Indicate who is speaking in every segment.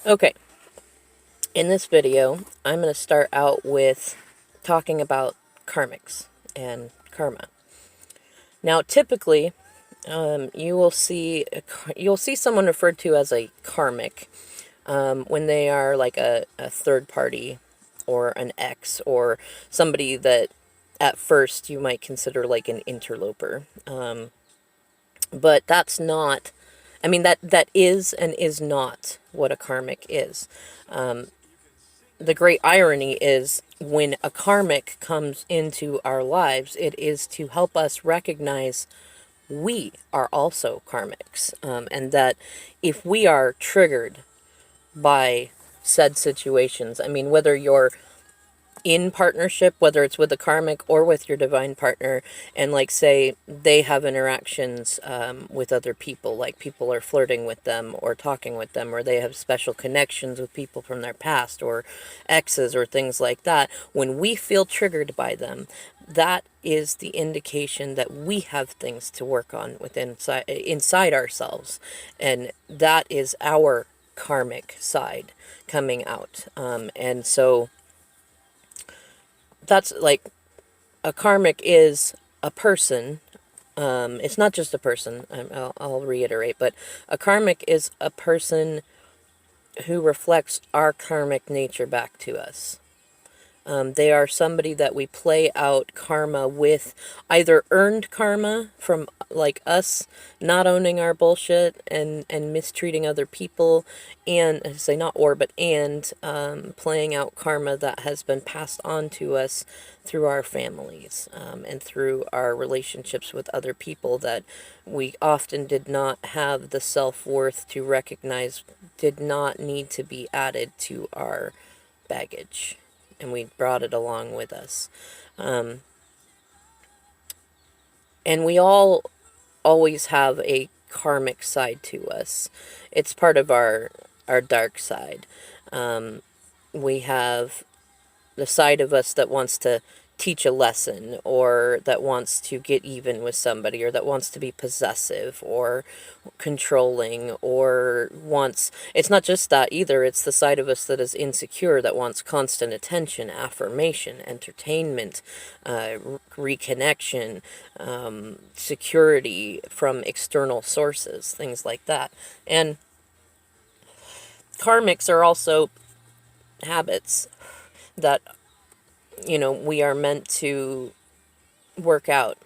Speaker 1: Okay, in this video, I'm going to start out with talking about karmics and karma. Now, typically, you'll see someone referred to as a karmic when they are like a third party or an ex or somebody that at first you might consider like an interloper. But that's not, I mean, that is and is not what a karmic is. The great irony is when a karmic comes into our lives, it is to help us recognize we are also karmics. And that if we are triggered by said situations, I mean, whether you're in partnership, whether it's with a karmic or with your divine partner, and like say they have interactions with other people, like people are flirting with them or talking with them, or they have special connections with people from their past or exes or things like that, when we feel triggered by them, that is the indication that we have things to work on within inside ourselves, and that is our karmic side coming out. And so that's like, a karmic is a person. It's not just a person, I'll reiterate, but a karmic is a person who reflects our karmic nature back to us. They are somebody that we play out karma with, either earned karma from like us not owning our bullshit and mistreating other people, and I say not or, but and playing out karma that has been passed on to us through our families and through our relationships with other people that we often did not have the self-worth to recognize, did not need to be added to our baggage, and we brought it along with us. And we all always have a karmic side to us. It's part of our dark side. We have the side of us that wants to teach a lesson, or that wants to get even with somebody, or that wants to be possessive or controlling, or wants, it's not just that either, it's the side of us that is insecure, that wants constant attention, affirmation, entertainment, reconnection, security from external sources, things like that. And karmics are also habits that, we are meant to work out,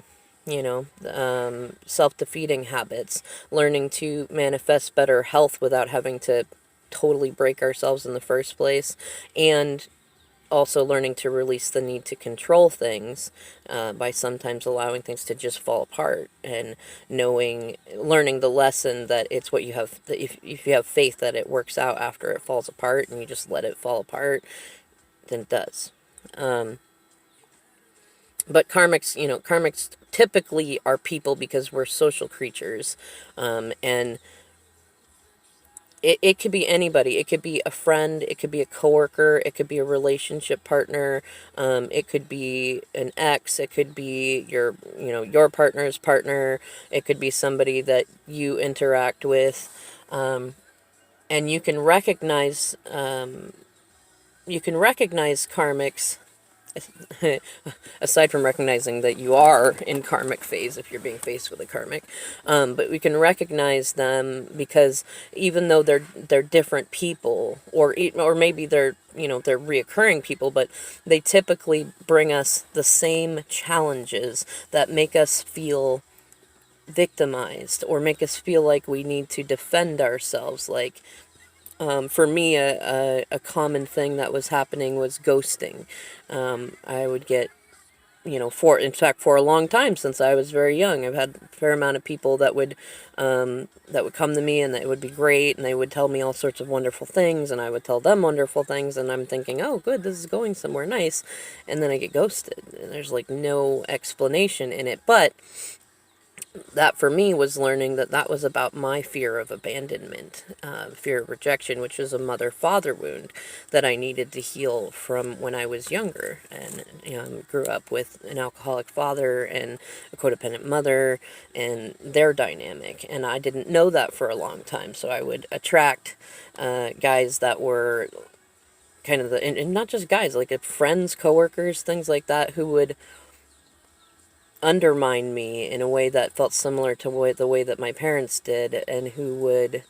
Speaker 1: self-defeating habits, learning to manifest better health without having to totally break ourselves in the first place, and also learning to release the need to control things by sometimes allowing things to just fall apart, and learning the lesson that it's what you have, that if you have faith that it works out after it falls apart and you just let it fall apart, then it does. But karmics typically are people because we're social creatures. And it could be anybody. It could be a friend. It could be a coworker. It could be a relationship partner. It could be an ex. It could be your partner's partner. It could be somebody that you interact with. And you can recognize karmics, aside from recognizing that you are in karmic phase if you're being faced with a karmic, but we can recognize them because even though they're different people, or maybe they're reoccurring people, but they typically bring us the same challenges that make us feel victimized, or make us feel like we need to defend ourselves. Like, for me, a common thing that was happening was ghosting. I would get, in fact, for a long time, since I was very young, I've had a fair amount of people that would come to me, and it would be great, and they would tell me all sorts of wonderful things, and I would tell them wonderful things, and I'm thinking, oh, good, this is going somewhere nice, and then I get ghosted, and there's like no explanation in it. But that for me was learning that that was about my fear of abandonment, fear of rejection, which is a mother-father wound that I needed to heal from when I was younger. And grew up with an alcoholic father and a codependent mother and their dynamic. And I didn't know that for a long time. So I would attract guys that were kind of and not just guys, like friends, coworkers, things like that, who would undermine me in a way that felt similar to the way that my parents did, and who would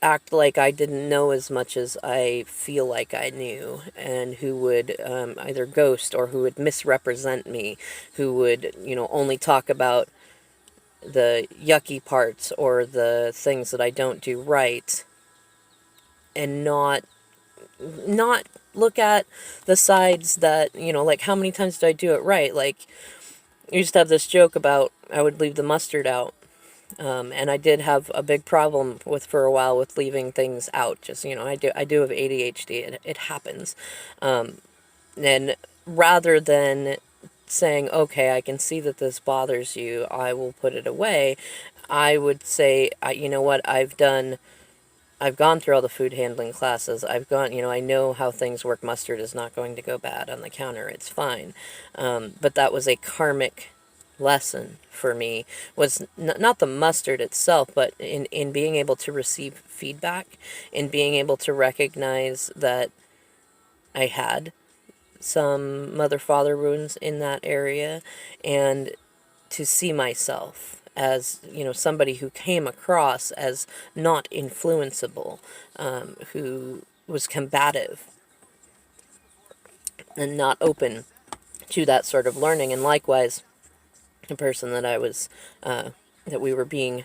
Speaker 1: act like I didn't know as much as I feel like I knew, and who would either ghost or who would misrepresent me, who would, only talk about the yucky parts or the things that I don't do right, and not look at the sides that, like, how many times did I do it right? Like, I used to have this joke about I would leave the mustard out. And I did have a big problem for a while with leaving things out. Just, I do have ADHD. It happens. And rather than saying, okay, I can see that this bothers you, I will put it away, I would say, you know what, I've gone through all the food handling classes. I know how things work. Mustard is not going to go bad on the counter. It's fine. But that was a karmic lesson for me, was not the mustard itself, but in being able to receive feedback, in being able to recognize that I had some mother-father wounds in that area, and to see myself as, somebody who came across as not influenceable, who was combative and not open to that sort of learning. And likewise, the person that I was, that we were being,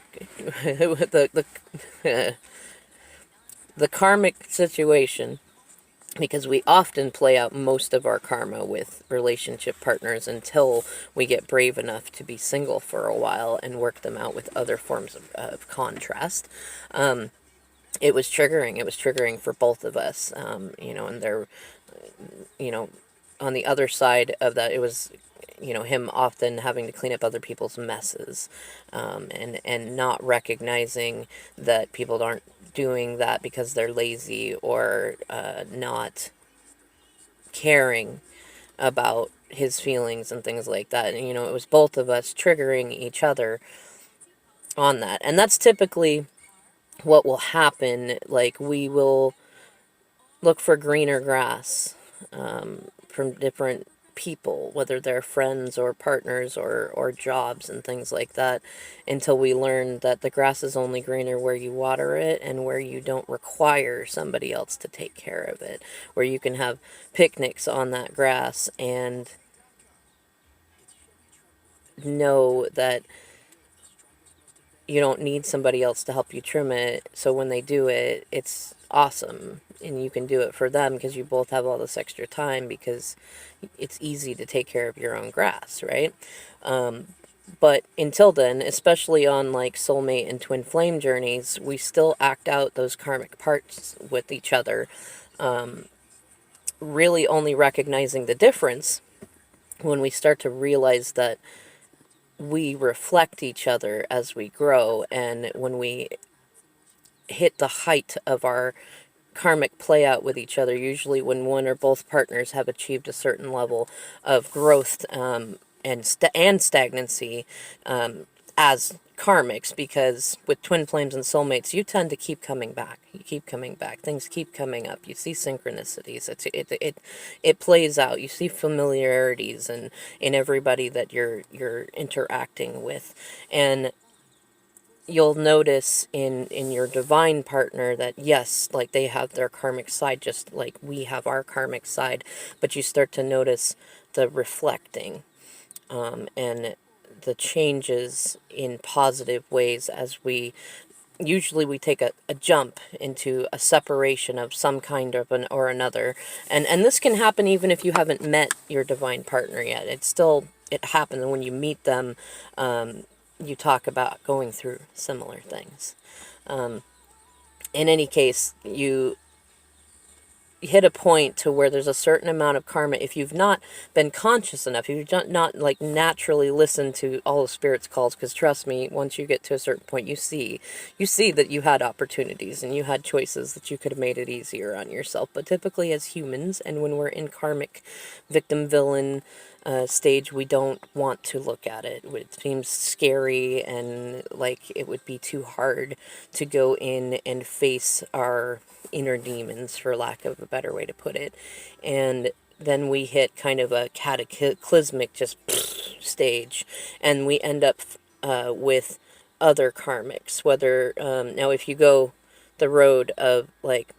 Speaker 1: the karmic situation, because we often play out most of our karma with relationship partners until we get brave enough to be single for a while and work them out with other forms of contrast. It was triggering. It was triggering for both of us, and there, on the other side of that, it was, him often having to clean up other people's messes, and not recognizing that people aren't doing that because they're lazy or not caring about his feelings and things like that. And, it was both of us triggering each other on that. And that's typically what will happen. Like, we will look for greener grass from different people, whether they're friends or partners or jobs and things like that, until we learn that the grass is only greener where you water it and where you don't require somebody else to take care of it, where you can have picnics on that grass and know that you don't need somebody else to help you trim it. So when they do it, it's awesome. And you can do it for them because you both have all this extra time, because it's easy to take care of your own grass, right? But until then, especially on like soulmate and twin flame journeys, we still act out those karmic parts with each other, really only recognizing the difference when we start to realize that we reflect each other as we grow, and when we hit the height of our karmic play out with each other, usually when one or both partners have achieved a certain level of growth, and stagnancy, as karmics, because with twin flames and soulmates, you tend to keep coming back. You keep coming back. Things keep coming up. You see synchronicities. It plays out. You see familiarities in everybody that you're interacting with, and you'll notice in your divine partner that, yes, like, they have their karmic side just like we have our karmic side, but you start to notice the reflecting, and the changes in positive ways as we take a jump into a separation of some kind of an or another. And this can happen even if you haven't met your divine partner yet. It happens when you meet them. You talk about going through similar things. In any case, you hit a point to where there's a certain amount of karma, if you've not been conscious enough, if you've not like naturally listened to all of spirit's calls, because trust me, once you get to a certain point, you see that you had opportunities and you had choices that you could have made it easier on yourself. But typically as humans, and when we're in karmic victim villain stage, we don't want to look at it. It seems scary and like it would be too hard to go in and face our inner demons, for lack of a better way to put it. And then we hit kind of a cataclysmic just stage, and we end up with other karmics. Whether now, if you go the road of like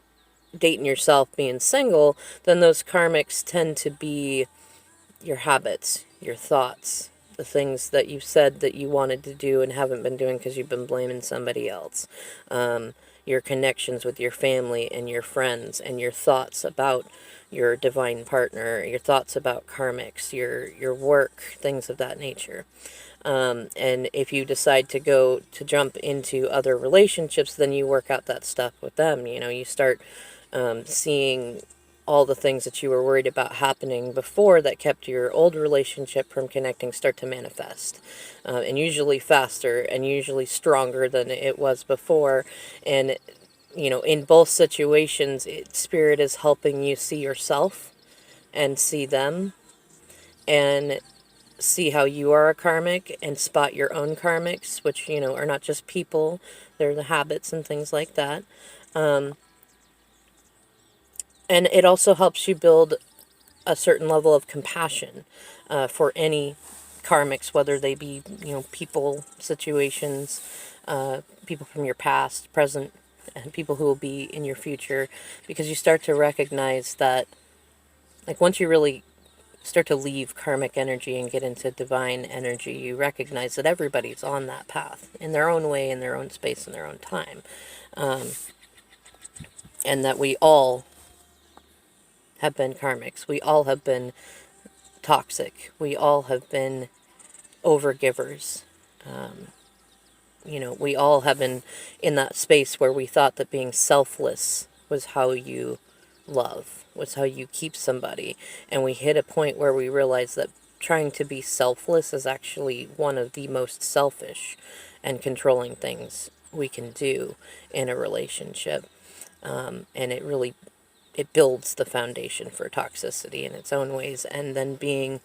Speaker 1: dating yourself, being single, then those karmics tend to be your habits, your thoughts, the things that you said that you wanted to do and haven't been doing because you've been blaming somebody else. Your connections with your family and your friends, and your thoughts about your divine partner, your thoughts about karmics, your work, things of that nature. And if you decide to jump into other relationships, then you work out that stuff with them. You start seeing all the things that you were worried about happening before that kept your old relationship from connecting start to manifest. And usually faster and usually stronger than it was before. And, in both situations, Spirit is helping you see yourself and see them and see how you are a karmic and spot your own karmics, which, are not just people, they're the habits and things like that. And it also helps you build a certain level of compassion for any karmics, whether they be, people, situations, people from your past, present, and people who will be in your future, because you start to recognize that, like, once you really start to leave karmic energy and get into divine energy, you recognize that everybody's on that path in their own way, in their own space, in their own time. And that we all have been karmics. We all have been toxic. We all have been overgivers. We all have been in that space where we thought that being selfless was how you love, was how you keep somebody. And we hit a point where we realized that trying to be selfless is actually one of the most selfish and controlling things we can do in a relationship. And it builds the foundation for toxicity in its own ways. And then being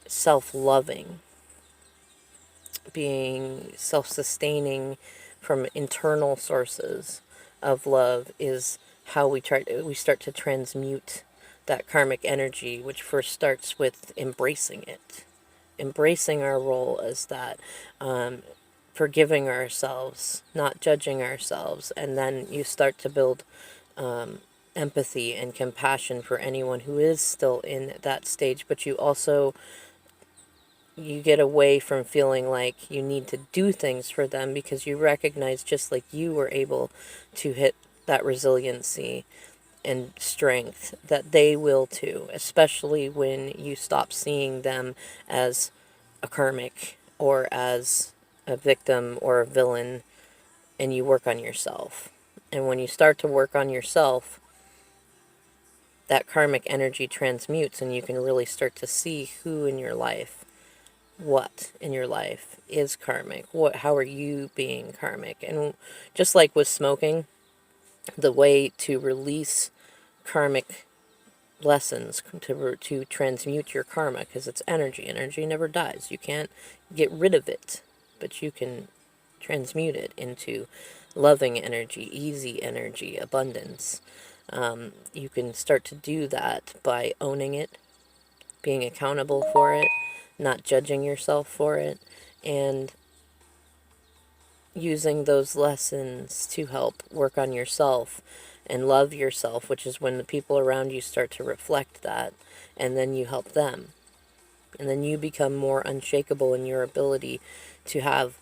Speaker 1: self-loving, being self-sustaining from internal sources of love is how we start to transmute that karmic energy, which first starts with embracing it, embracing our role as that, forgiving ourselves, not judging ourselves, and then you start to build empathy and compassion for anyone who is still in that stage. But you get away from feeling like you need to do things for them, because you recognize, just like you were able to hit that resiliency and strength, that they will too, especially when you stop seeing them as a karmic or as a victim or a villain, and you work on yourself. And when you start to work on yourself, that karmic energy transmutes, and you can really start to see who in your life, what in your life is karmic. How are you being karmic? And just like with smoking, the way to release karmic lessons, to transmute your karma, because it's energy never dies, you can't get rid of it, but you can transmute it into loving energy, easy energy, abundance. You can start to do that by owning it, being accountable for it, not judging yourself for it, and using those lessons to help work on yourself and love yourself, which is when the people around you start to reflect that, and then you help them. And then you become more unshakable in your ability to have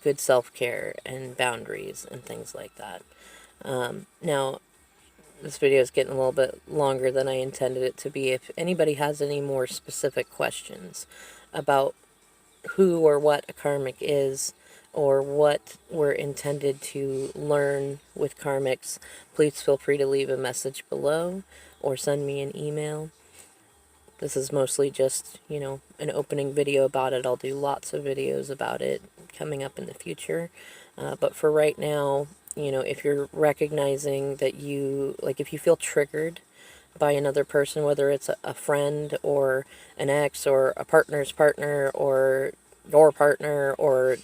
Speaker 1: good self-care and boundaries and things like that. Now, this video is getting a little bit longer than I intended it to be. If anybody has any more specific questions about who or what a karmic is, or what we're intended to learn with karmics, please feel free to leave a message below or send me an email. This is mostly just, an opening video about it. I'll do lots of videos about it coming up in the future. But for right now, if you're recognizing that if you feel triggered by another person, whether it's a friend or an ex or a partner's partner or your partner or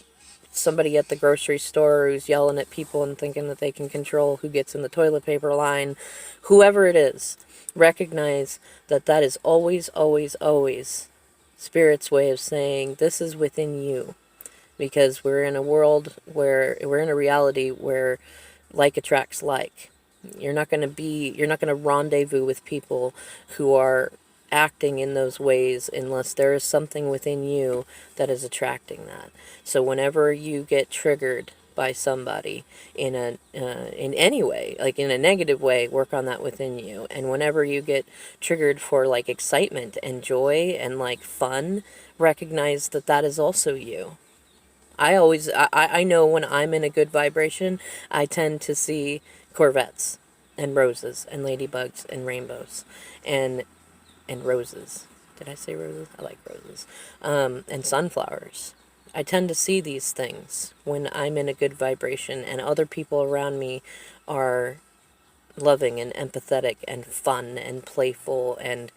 Speaker 1: somebody at the grocery store who's yelling at people and thinking that they can control who gets in the toilet paper line, whoever it is, recognize that that is always, always, always Spirit's way of saying this is within you. Because we're in a reality where like attracts like. You're not going to rendezvous with people who are acting in those ways unless there is something within you that is attracting that. So whenever you get triggered by somebody in any way, like in a negative way, work on that within you. And whenever you get triggered for like excitement and joy and like fun, recognize that that is also you. I know when I'm in a good vibration, I tend to see Corvettes and roses and ladybugs and rainbows and roses. Did I say roses? I like roses. And sunflowers. I tend to see these things when I'm in a good vibration and other people around me are loving and empathetic and fun and playful and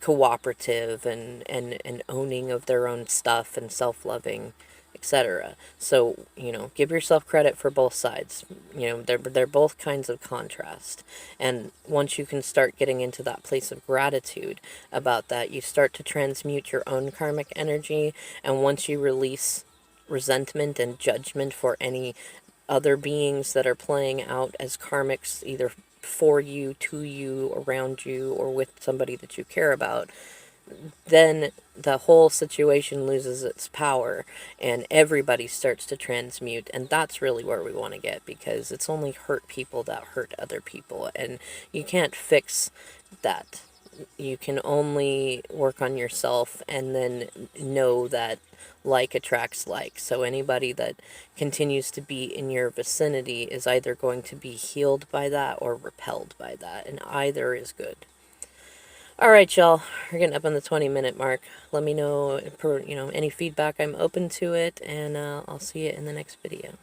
Speaker 1: cooperative and owning of their own stuff and self-loving, etc. So, give yourself credit for both sides. They're both kinds of contrast. And once you can start getting into that place of gratitude about that, you start to transmute your own karmic energy. And once you release resentment and judgment for any other beings that are playing out as karmics, either for you, to you, around you, or with somebody that you care about, then the whole situation loses its power and everybody starts to transmute. And that's really where we want to get, because it's only hurt people that hurt other people, and you can't fix that. You can only work on yourself and then know that like attracts like. So anybody that continues to be in your vicinity is either going to be healed by that or repelled by that, and either is good. All right, y'all, we're getting up on the 20-minute mark. Let me know for any feedback. I'm open to it, and I'll see you in the next video.